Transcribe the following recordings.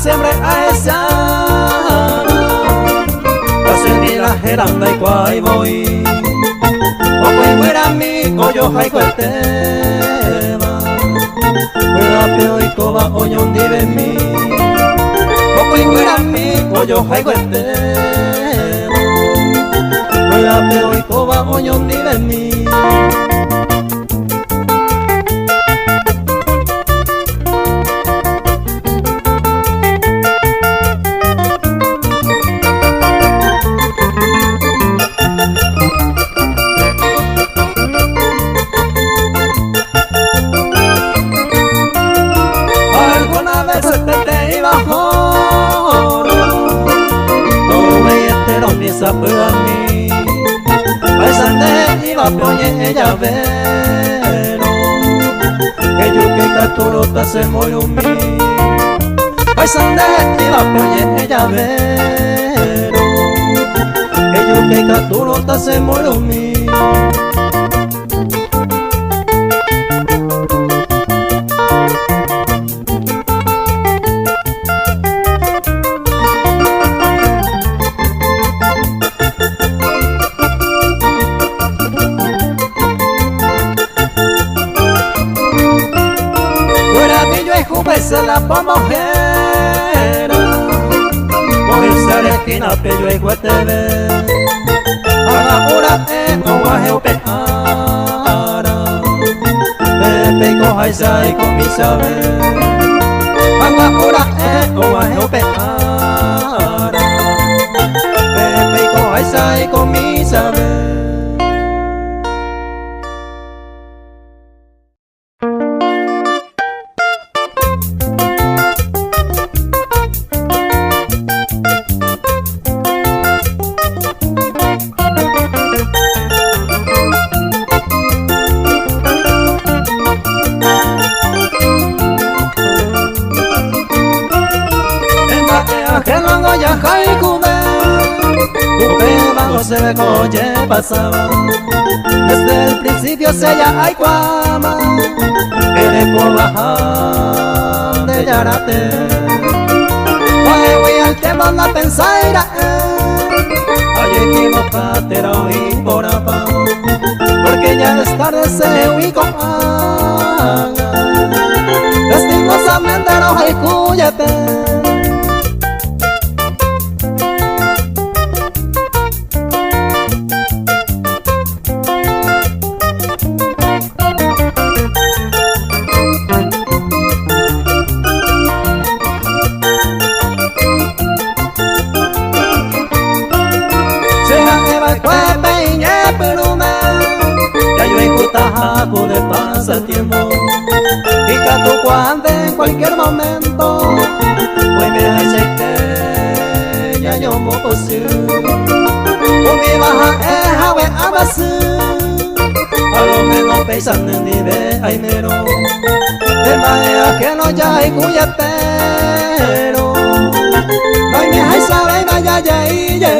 Siempre a esa hace mi la geranda y cuay voy o pues fuera mi coyo jaico el tema fuera peo y coba oñón dive mi o pues fuera mi coyo jaico el tema fuera peo y coba oñón dive mi. Sapua mi paisante iba poñe ella vero que yo que caturota se murió mi paisante iba poñe ella vero que yo que caturota se murió mi. Se la pomojera por el ser esquina pello y guatebe a la hora no guajeo peara pepe y coja y con mi saber a la hora no guajeo peara pepe y coja y con mi saber. Se ve coye pasaba desde el principio se ya hay cuama eres por bajar de Yarate oye voy al tema la pensaira oye que no patero y por apa porque ya es tarde se ubico lastimosamente no hay cuyete. Tajaco de pasatiempo y cato cuando en cualquier momento hoy me hace que ya yo me poseo o mi baja es agua a basur a lo menos pensando en nivel ay mero de manera que no ya hay cuyatero no hay mi hay sabe y vaya ya y ya.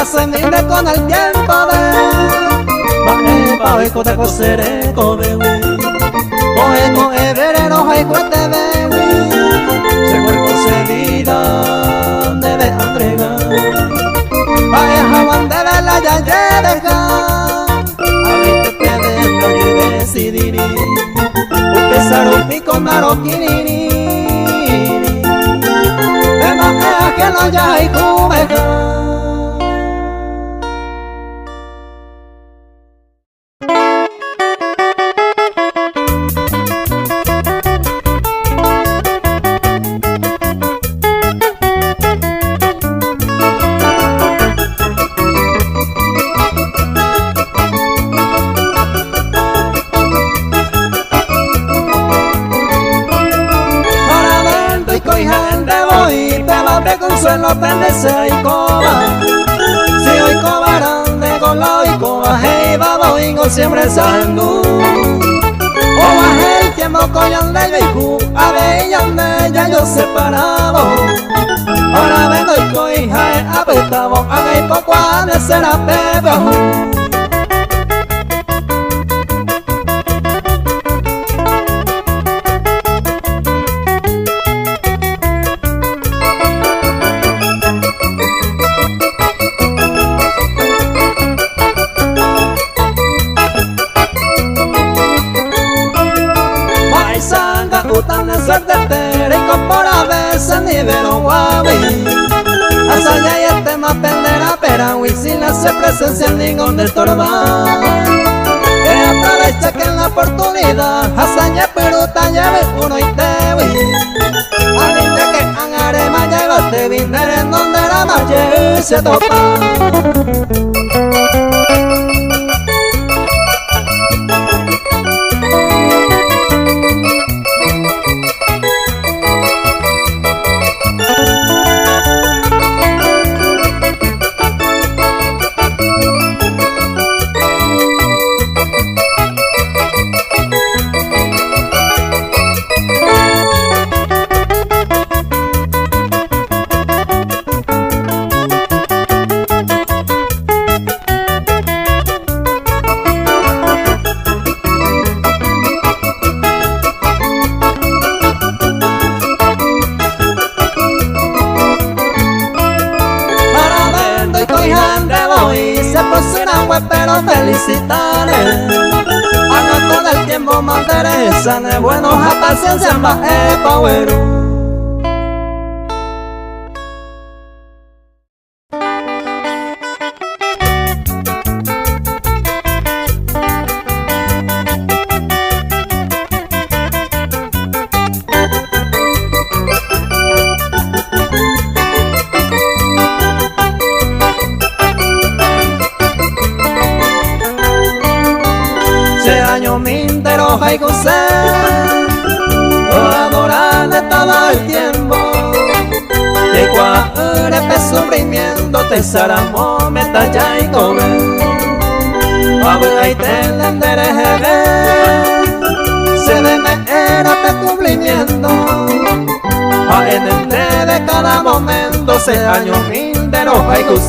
Se mide con el tiempo de baje pa' de coseré cobe oje con everero hay cuete bewi se cuerpo se vida debe entregar baje jaban debe la ya dejar a ver que puede no yo decidir un pesar un pico maroquini de baje que no ya hay cubeja. sangu o el tiempo coyan de veiku aveyan de ya yo separado ahora vengo y coi jae apetavo hagai poco ane será bebo. Utana suerte tere y por a veces ni vero guavi Asaya y el tema pendera pera Huizina se presencia en ningún estorba Que aprovecha que en la oportunidad Asaya peruta lleve uno y te vi Alinde que angarema lleva te vindere en donde la malle se topa. Pero felicitaré a no todo el tiempo manteresa de buenos a paciencia más power. Adorarle todo el tiempo de cuare sufrimiento te saramo me talla y come y te lendere se ve me era te cumplimiento a en de cada momento se año mindero hay que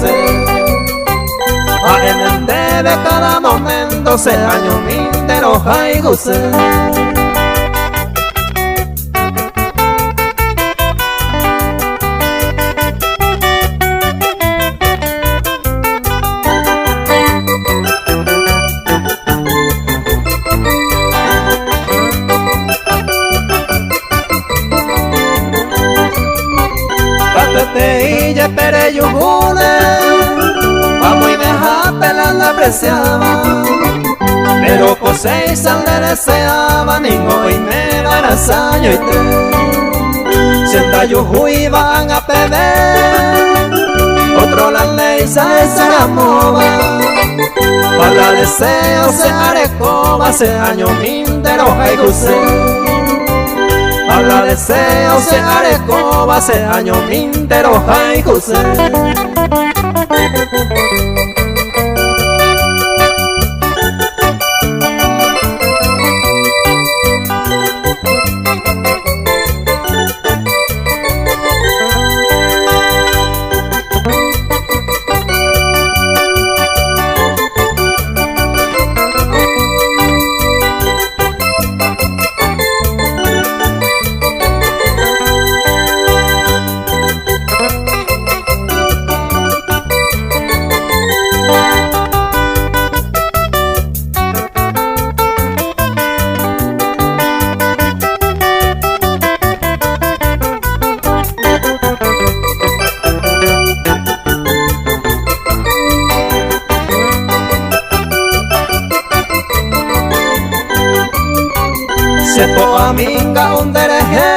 a en de cada momento se año mindero hay que Pere yugune vamos y deja pelar la apreciaba pero Coseiza le deseaba ningo y me barazaño y te sienta yuju y van a pedir otro la ley se la mova para la deseo se arecoba se año mindero hay a la deseo se arecoba se año mindero hay Sepo aminga un dereje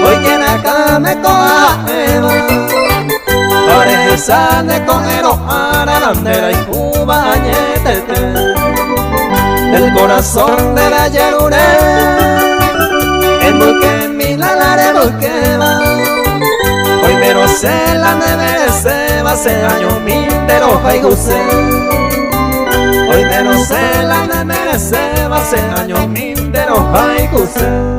hoy tiene acá me coa eva oreje sane con ero ara bandera y cuba añetete del corazón de la yerune en bulque en mi lalare bulqueva hoy mero se la neve se va se año mindero hay guse hoy mero se la ne merece va se año mindero haikuse.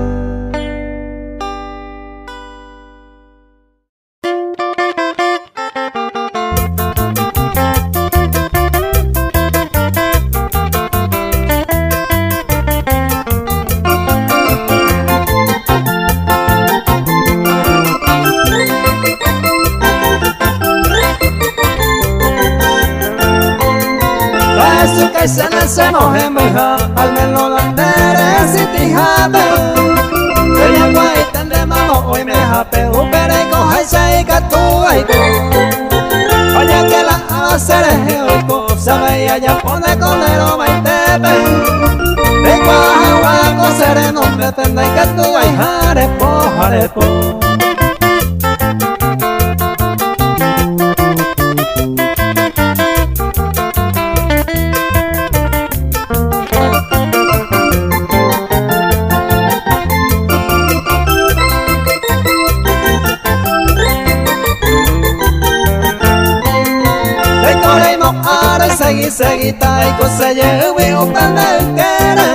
Se moje meja al menos la tere si tijate ella guay tende mamo hoy me jape upere con haisei katu aiko oye que la hacer oiko sabe y allá pone conero maitepe de cuajahuaco sereno me tende que tu ay jarepo. Segi taiko se lleve un panelquera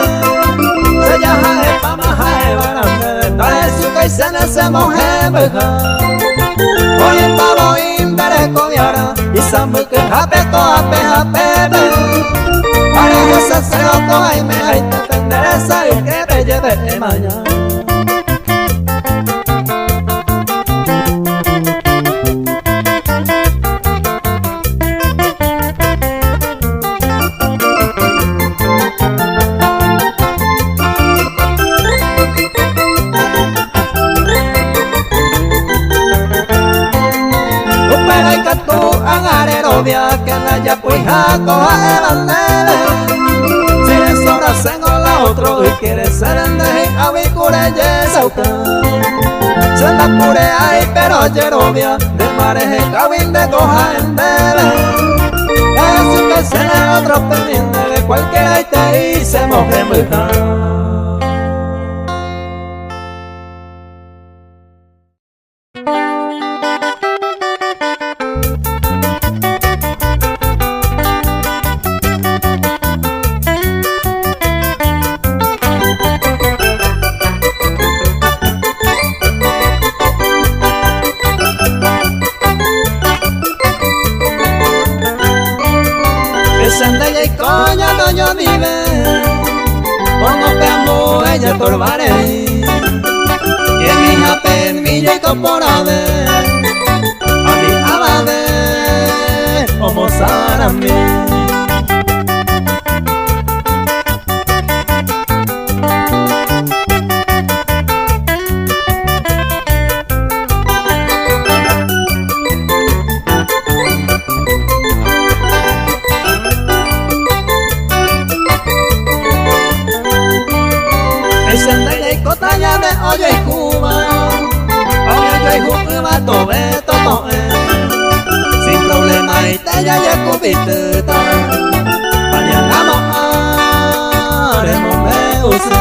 se llama pa mahae barande tae su kaisena se moje beja hoy en pavo indere coviara y sambu que jape to ape para que se to ay me hay te tendereza y que te lleve mañana. Que la ya puija coja evandele si es hora sengo la otro y quiere ser en de avicure yesauta se la pure ay pero yerovia de mareje cabin de coja en dele es que sea otro pendiente de cualquiera y te y se moje muja. Torbare y en mi japen mi llego por ave a mi abade como sarami oye Cuba, oye Cuba, tobe, sin problema y te ya cubitita, mañana haremos me usa.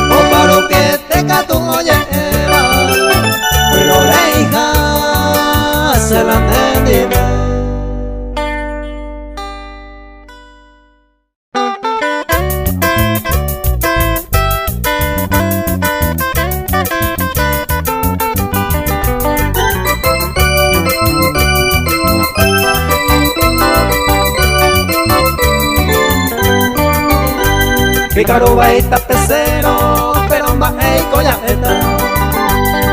O paro que te cato oye pero la hija se la entendí. Pícaro baita pecero, pero más ei collaeta.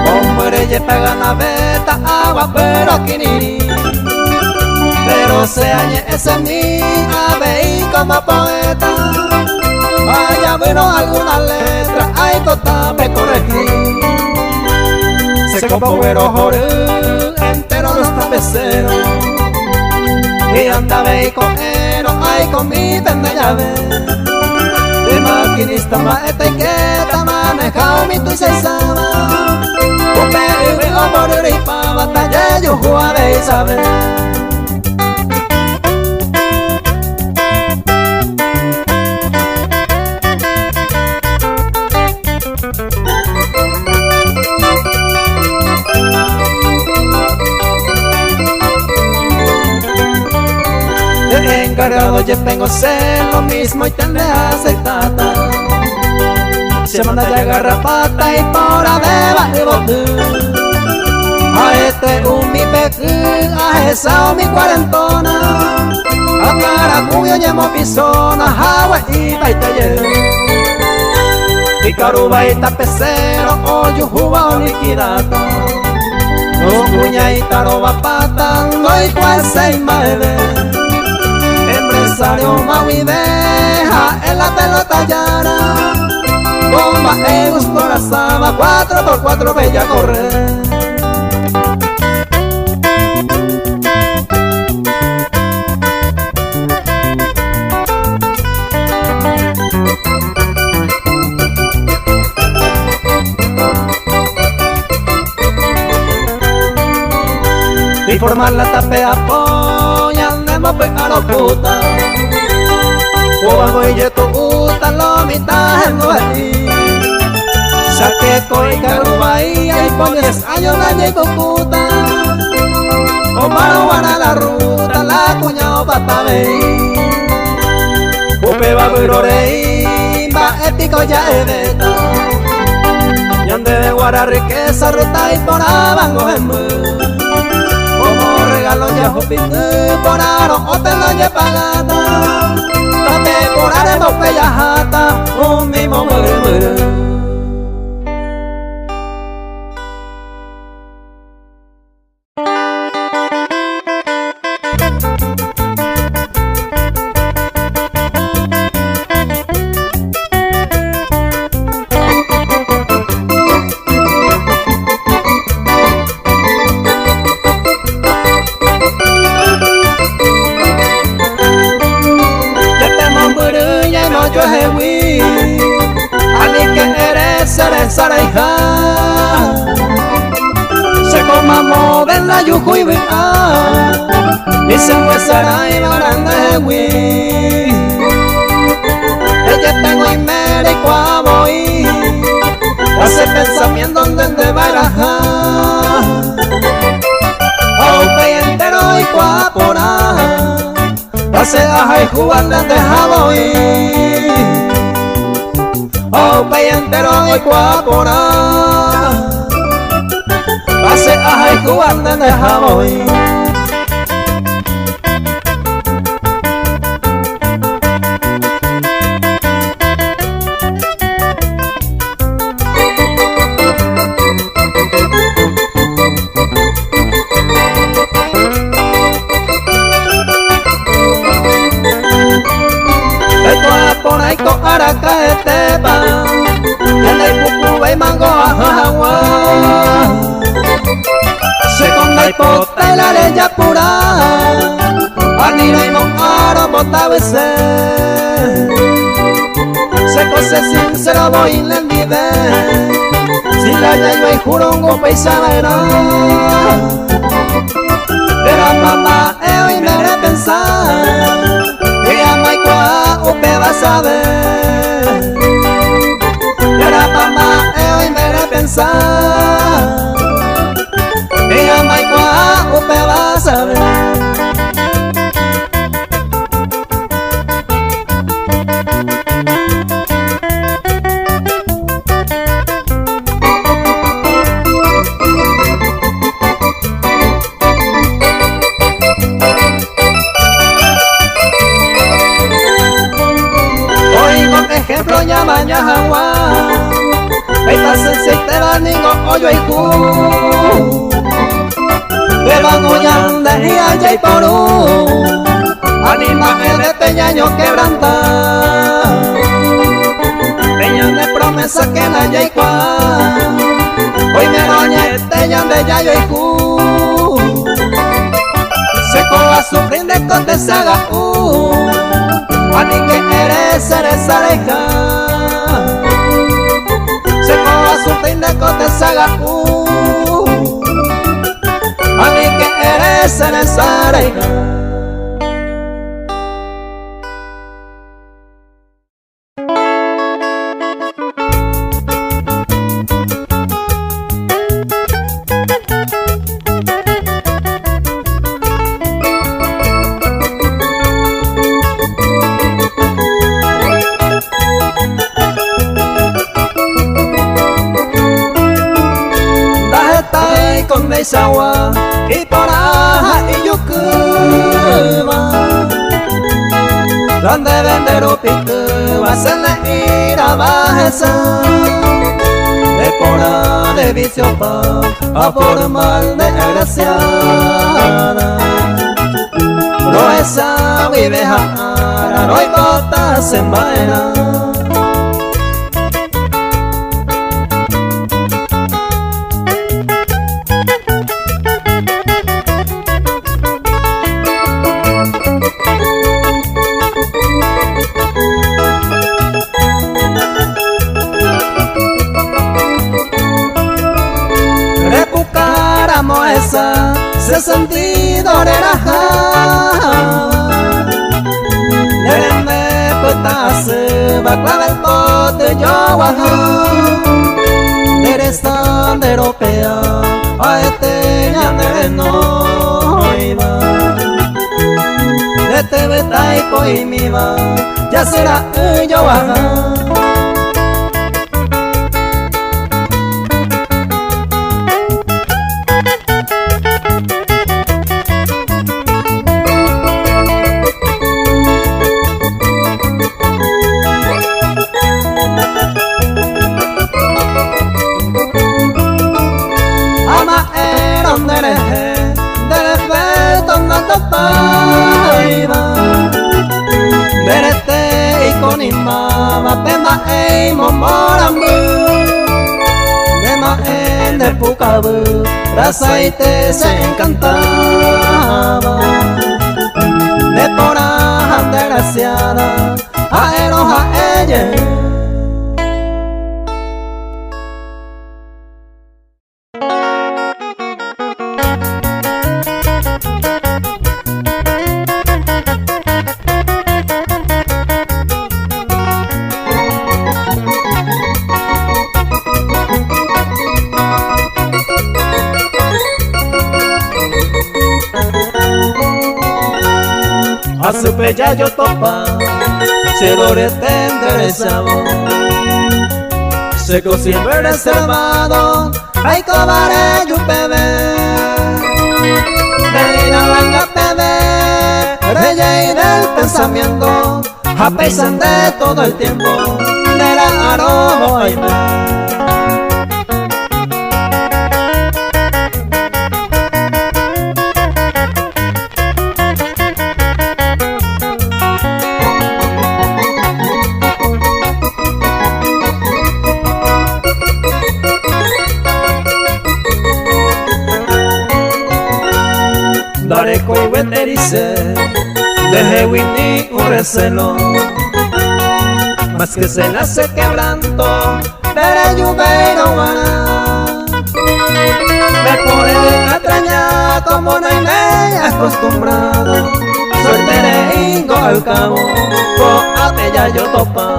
Hombre ye pega naveta, agua pero aquí ni. Pero se añe ese mi ave y como poeta. Allá vino alguna letra, ay tota me corregí. Se copo güero joré, entero no está becero. Y andaba y coero, ay con mi tende llave. De maquinista maeta y quieta, manejao mi tu y seisaba. Un peligro por y pa' batalla, yo jugaba y sabe. Encargado yo tengo ser lo mismo y tende a aceitar. Se manda ya garrapata y por adeba de botú. A este un mi pequí, a esa o mi cuarentona. A Caracuyo llamo pisona, jagua y baitalle. Y caruba y tapecero, o yujuba o liquidata. No cuña y taroba pata, no y cuarce y maeve. Empresario mahuideja en la pelota llara. Bomba en corazaba, 4x4 bella correr. Y formar la tapea poña, andemos a los putas. Cuando y tu puta lo mitad en ahí. Saque coi caruba y por 10 años dañé tu puta. O mano para la ruta, la cuña o patabe. Upe va burorei, va ético ya edeta. Y ande de guara riqueza, ruta y por abajo en como regalo ya jupite, por aro o te lo lle pagata. No te curaremos bella jata, un mismo muere. Se comamos de la yuju y vea y se huesará y baranda wi. Ella tengo y mere y cuavoy hace pensamiento donde va a rajar. Aunque entero y cuapora hace aja y jugar desde javoy. Oh, pay entero y cuapora pase aja y jugar desde javoy. Por con araca estepa, en el pupu y mango ajagua. Se con la hipota y la leña pura, anira y mojaro botaba ese. Se cose sincero voy le envive, si la yayo y jurongo peisadera. Era mamá y me haré pensar, y a maicua upe va a saber. Era mamá y me haré pensar, y a maicua upe va a saber. Ejemplo ñamaña jagua, esta sensible baningo oyo y cu. Bebango yande y allá y porú, anima el de teñaño quebranta. esa que la yaikua hoy me roñete ya de ya yaiku se coa sufrir de cote saga ani que eres areja se coa sufrir de cote saga ani que eres areja. Sawa y Paraja y Yucuma donde vender o pique va a ser la ira bajeza de pora de vicio a formal de agraciada no esa vive jara no hay botas en vaina. Se sentido relajada Nerende petase va clave el pote yo baja Nerestan de europea a este ya nereno iba De te beta y coimiva ya será yo baja. Merete y con imama pema e momorambu Nema el de pucabu raza y te se encantaba De pora desgraciada a eroja ella. A su peya yo topa, se lo enderezado, se siempre reservado, hay cobaré yo bebé, venina blanca bebé, rey del pensamiento, a pesar de todo el tiempo, de la aroma y me. Daré coi veterice, deje Winnie un recelo, más que se le hace quebranto, veré lluvero guaná. Me pone atrañar como no hay me acostumbrado, suerte ingo al cabo, coate ya yo topa.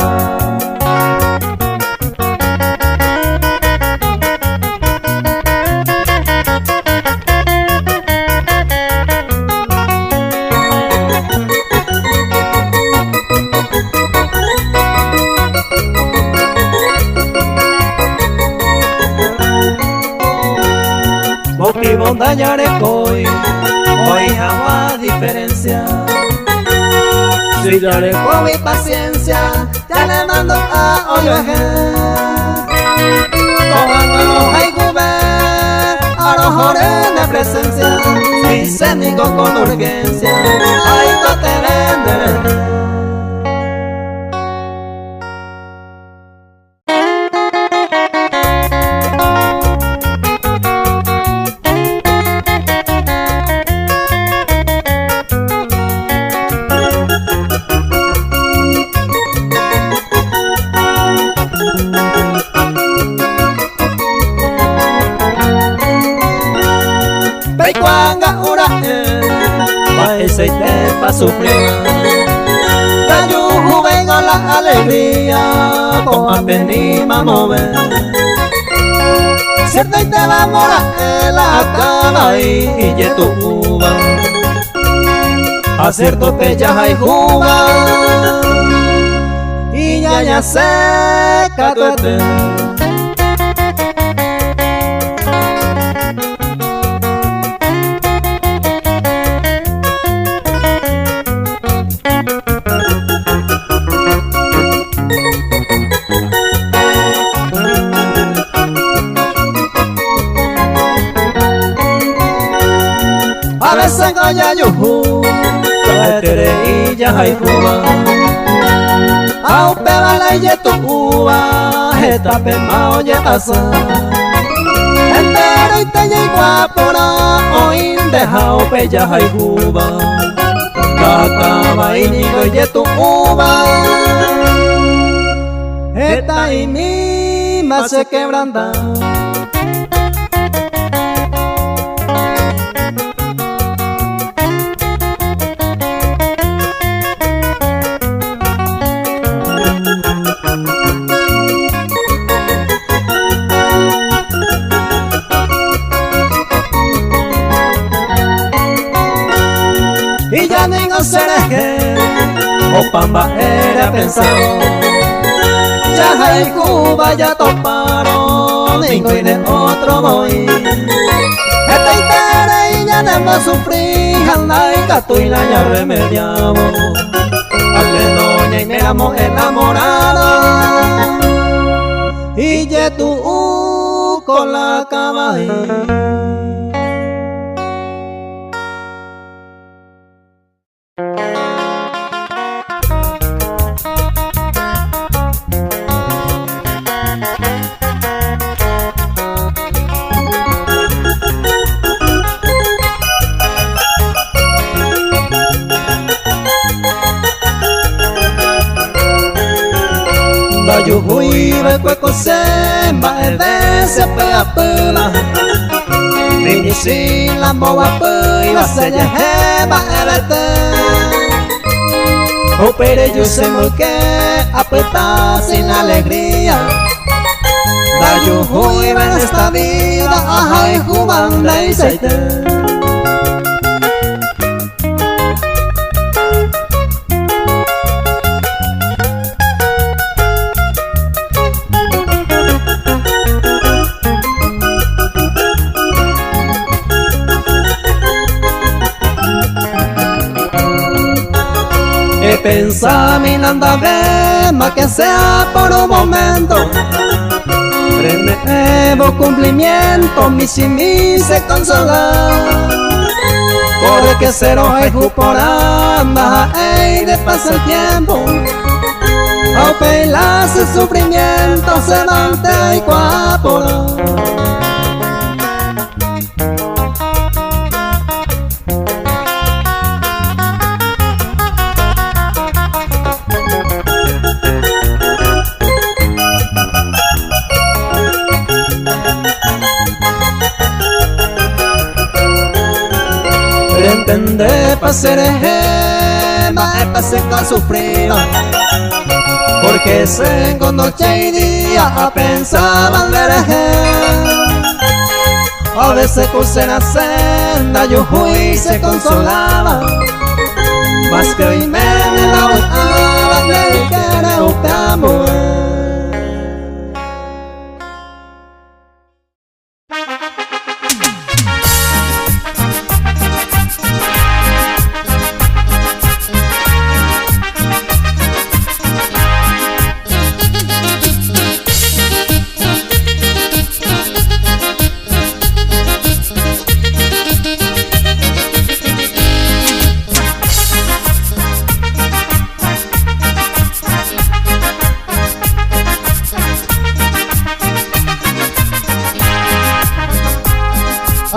Motivo dañaré hoy jamás diferencia. Si yo le con mi paciencia, ya le mando a oyeje. Tomando los haigube, a los jores de presencia. Si se digo con urgencia, ahí no te venderé. sufrir. Yo vengo la alegría, con apenima mover. Cierto y te va a morar en la cama y tu uva. A cierto te ya hay juba y ya seca tu eterno. A veces goya yuhu, tere y ya hay juba. A un pebala y tu uva, esta pema oye pasa. Entero y te llegó a pora, hoy deja o peya hay juba. Cacaba y nigo y tu uva, esta y misma se quebranta. Y ya ningo sereje, o pamba era pensado. Ya hay Cuba, ya toparon, ningo y de otro voy. Esta y ya debemos sufrir, anda y gato y la ya remediamos. Al doña y me éramos enamorados. Y ya tú con la cama la yuhui ve cueco semba de se pega pula. Vini sin la moa pu iba se lleva evete. O pere yo se mulque apeta sin alegría. La yuhui ve en esta vida ajá y jubanda y seite. Pensa minando a ver, más que sea por un momento. Nuevo cumplimiento, mi si se consola. Porque cero es por anda, ey, de pasa el tiempo. Au pelas el sufrimiento, se mante y cuapora. Entender pa' ser ejema, pa' ser con sufrir. Porque se con noche y día a pensaban ver a veces con cena senda yo fui se consolaba. Más que hoy me la botaba del que era un amor.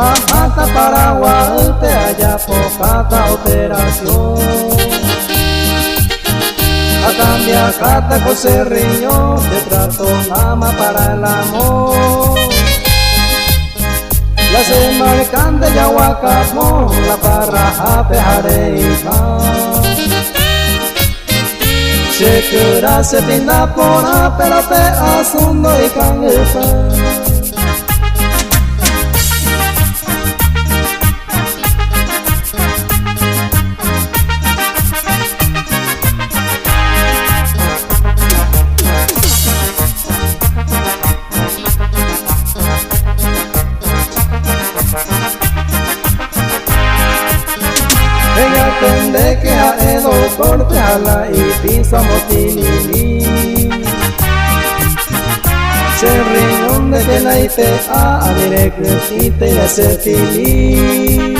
Hasta Paraguay te haya pocata operación. A cambiar carta con Cerriño te trato ama para el amor. La semarcan de Yahuacapón, la parra pejareita. Shekura se pinda pona, pero pe asundo y canguepa. Ella tende que a edo corte a la y pisa motinini. Se riñón de que la ite a directite y a se fili.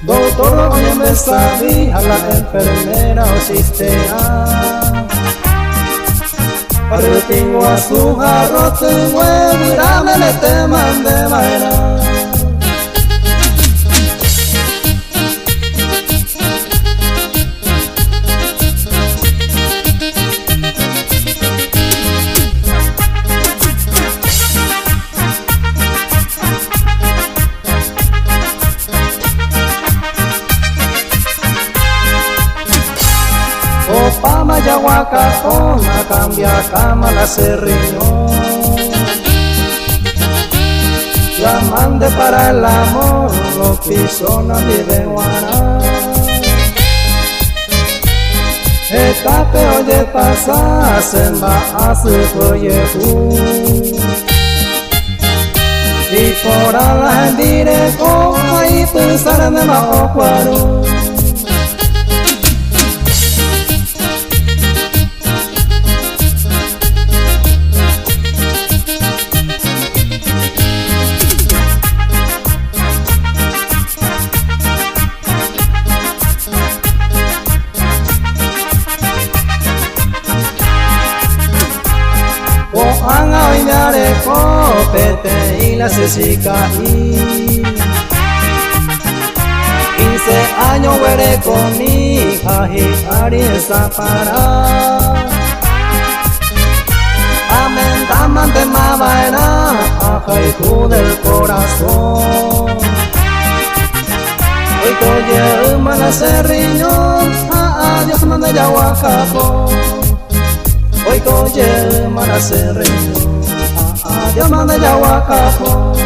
Doctor, oye me sabí a la enfermera o sistea. Para el tingo a su jarro te huevo, dame le te mande bailar. Opama Yahuacapona cambia cama la serriñón. La mande para el amor, lo pisona vive guaná. Esta te oye pasar, se va a su proyecto. Y por la diré como ahí pensar en el majo. Anga oiñare copete y la sesicaí. 15 años veré con mi hija y ariesa para. Amén, tamante mabaena, ajaitu del corazón. Hoy coye humana serriñón, adiós manda Yahuacapón. Hoy coye mala serreño, adiós manda Yahuacapón.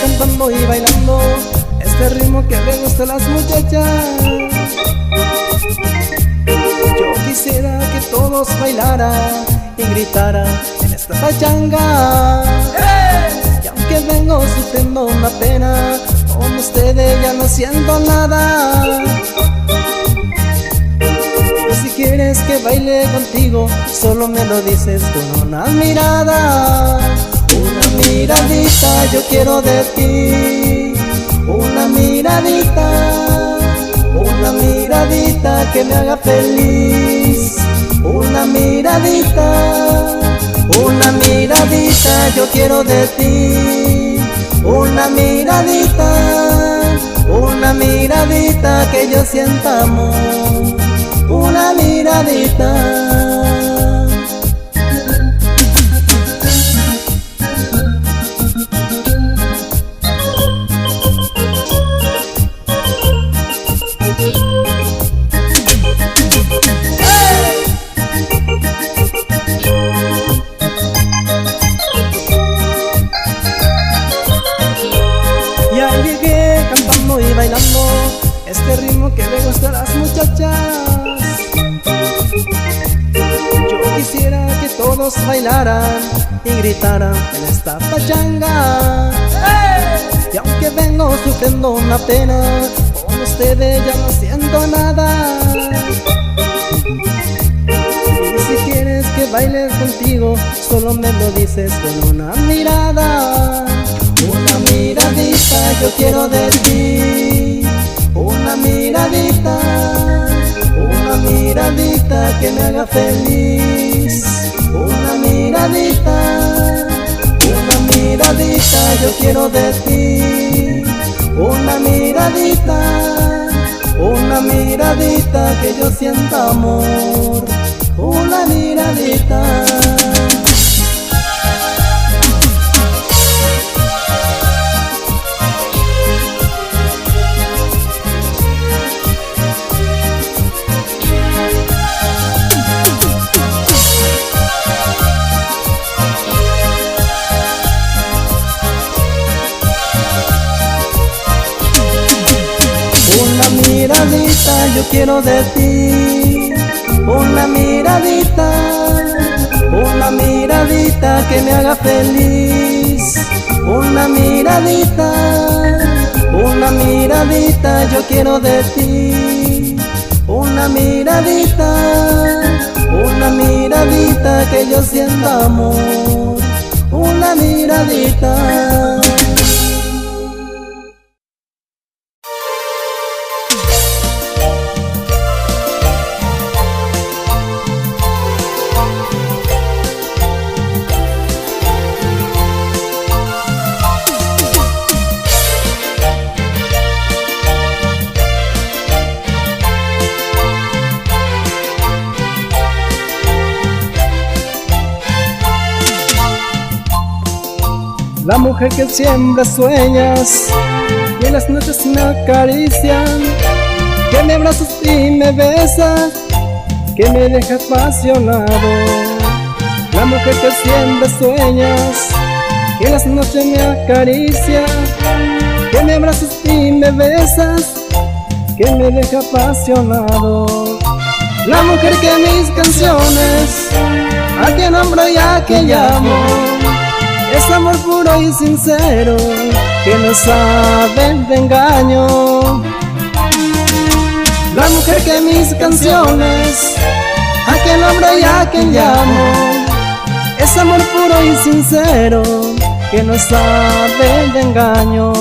Cantando y bailando este ritmo que le gusta a las muchachas. Yo quisiera que todos bailaran y gritaran en esta pachanga. Y aunque vengo sufriendo una pena, con ustedes ya no siento nada. Y si quieres que baile contigo, solo me lo dices con una mirada. Una miradita yo quiero de ti, una miradita que me haga feliz. Una miradita yo quiero de ti, una miradita que yo sienta amor, una miradita. Y bailando este ritmo que le gusta a las muchachas. Yo quisiera que todos bailaran y gritaran en esta pachanga. Y aunque vengo sufriendo una pena, con ustedes ya no siento nada. Y si quieres que baile contigo, contigo, solo me lo dices con una mirada. Una miradita yo quiero de ti, una miradita que me haga feliz. Una miradita yo quiero de ti, una miradita que yo sienta amor, una miradita. Una miradita yo quiero de ti, una miradita que me haga feliz. Una miradita yo quiero de ti, una miradita que yo sienta amor, una miradita. La mujer que siempre sueñas, y en las noches me acarician, que me abrazas y me besas, que me dejas apasionado. La mujer que siempre sueñas, que en las noches me acaricia, que me abrazas y me besas, que me deja apasionado. La mujer que mis canciones, a quien nombro y a quien llamo, es amor puro y sincero, que no sabe de engaño. La mujer que mis canciones, a quien nombro y a quien llamo, es amor puro y sincero, que no sabe de engaño.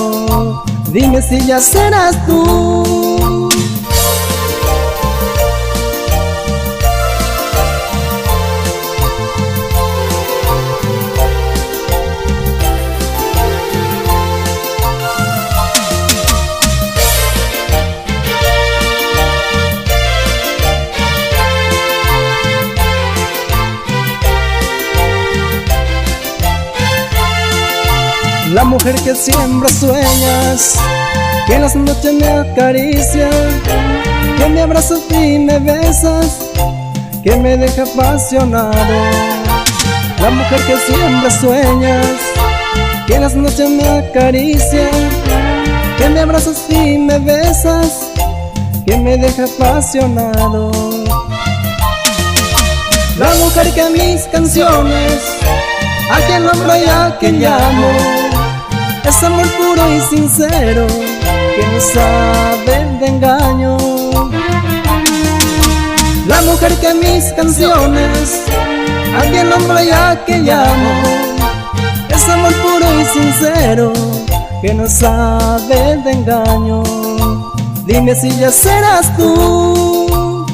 Dime si ya serás tú. La mujer que siempre sueñas, que en las noches me acaricia, que me abrazas y me besas, que me deja apasionado. La mujer que siempre sueñas, que en las noches me acaricia, que me abrazas y me besas, que me deja apasionado. La mujer que mis canciones, a quien nombro y a quien llamo, es amor puro y sincero, que no sabe de engaño. La mujer que mis canciones, a quien nombro y a quien llamo, es amor puro y sincero, que no sabe de engaño. Dime si ya serás tú.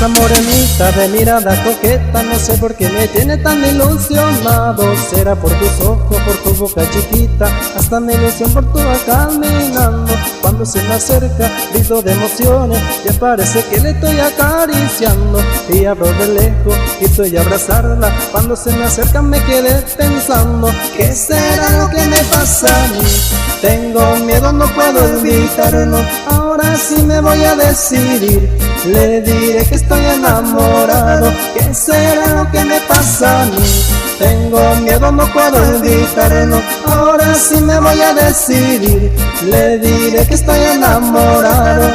Esa morenita de mirada coqueta, no sé por qué me tiene tan ilusionado. Será por tus ojos, por tu boca chiquita, hasta mi ilusión por tu caminando. Cuando se me acerca, grito de emociones, ya parece que le estoy acariciando. Y abro de lejos y estoy a abrazarla, cuando se me acerca me quedé pensando, ¿qué será lo que me pasa a mí? Tengo miedo, no puedo evitarlo, ahora sí me voy a decidir. Le diré que estoy enamorado, ¿qué será lo que me pasa a mí? Tengo miedo, no puedo evitarlo, ahora sí me voy a decidir. Le diré que estoy enamorado.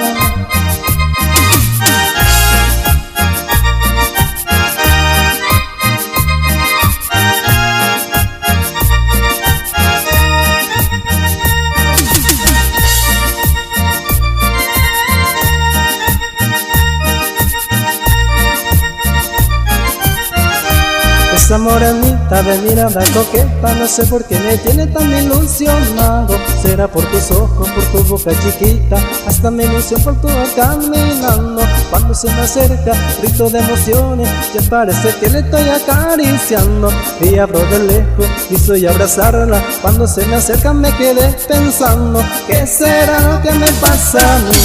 Esa morenita de mirada coqueta, no sé por qué me tiene tan ilusionado. Será por tus ojos, por tu boca chiquita, hasta mi ilusión por tu caminando. Cuando se me acerca, grito de emociones, ya parece que le estoy acariciando. Y abro de lejos y soy a abrazarla, cuando se me acerca me quedé pensando, ¿qué será lo que me pasa a mí?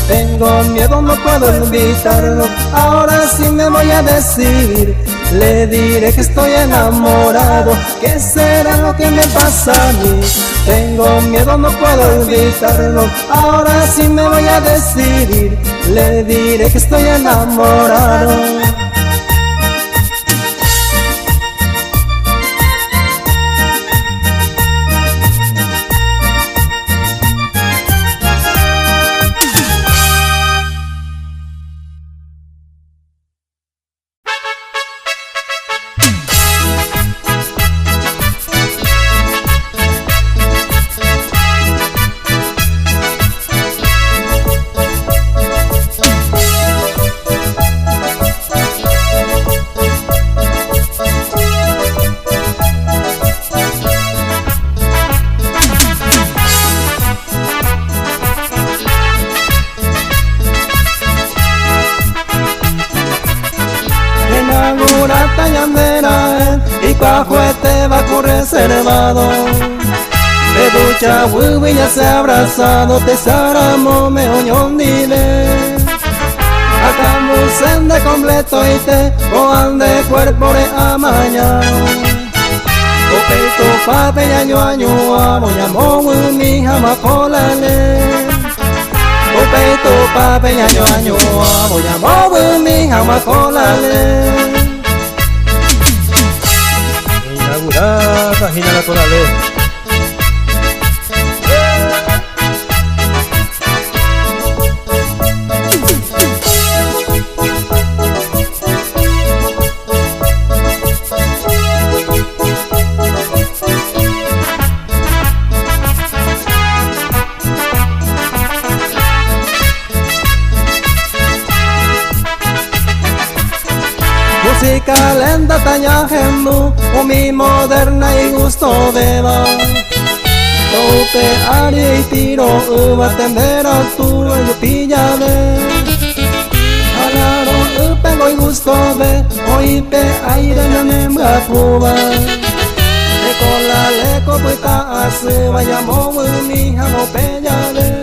Tengo miedo, no puedo evitarlo, ahora sí me voy a decidir. Le diré que estoy enamorado, ¿qué será lo que me pasa a mí? Tengo miedo, no puedo evitarlo, ahora sí me voy a decidir. Le diré que estoy enamorado. Y cajuete va con reservado, de ducha huevo ya se ha abrazado, te saramo me oñón dile. Acamusen de completo y te coan de cuerpo de amañado. Copeito pape yaño año amo llamo mi jamacolale. Copeito pape yaño año amo llamo mi jamacolale. Hina la tonale. Música lenta tañajendo, o mi moderna y gusto beba. Tope ari y tiro, va a temperatura y pillade. Alaro, pego y gusto be, hoy pe aire no me prueba. Le cola le copuita hace, vayamos mi jamo pellade.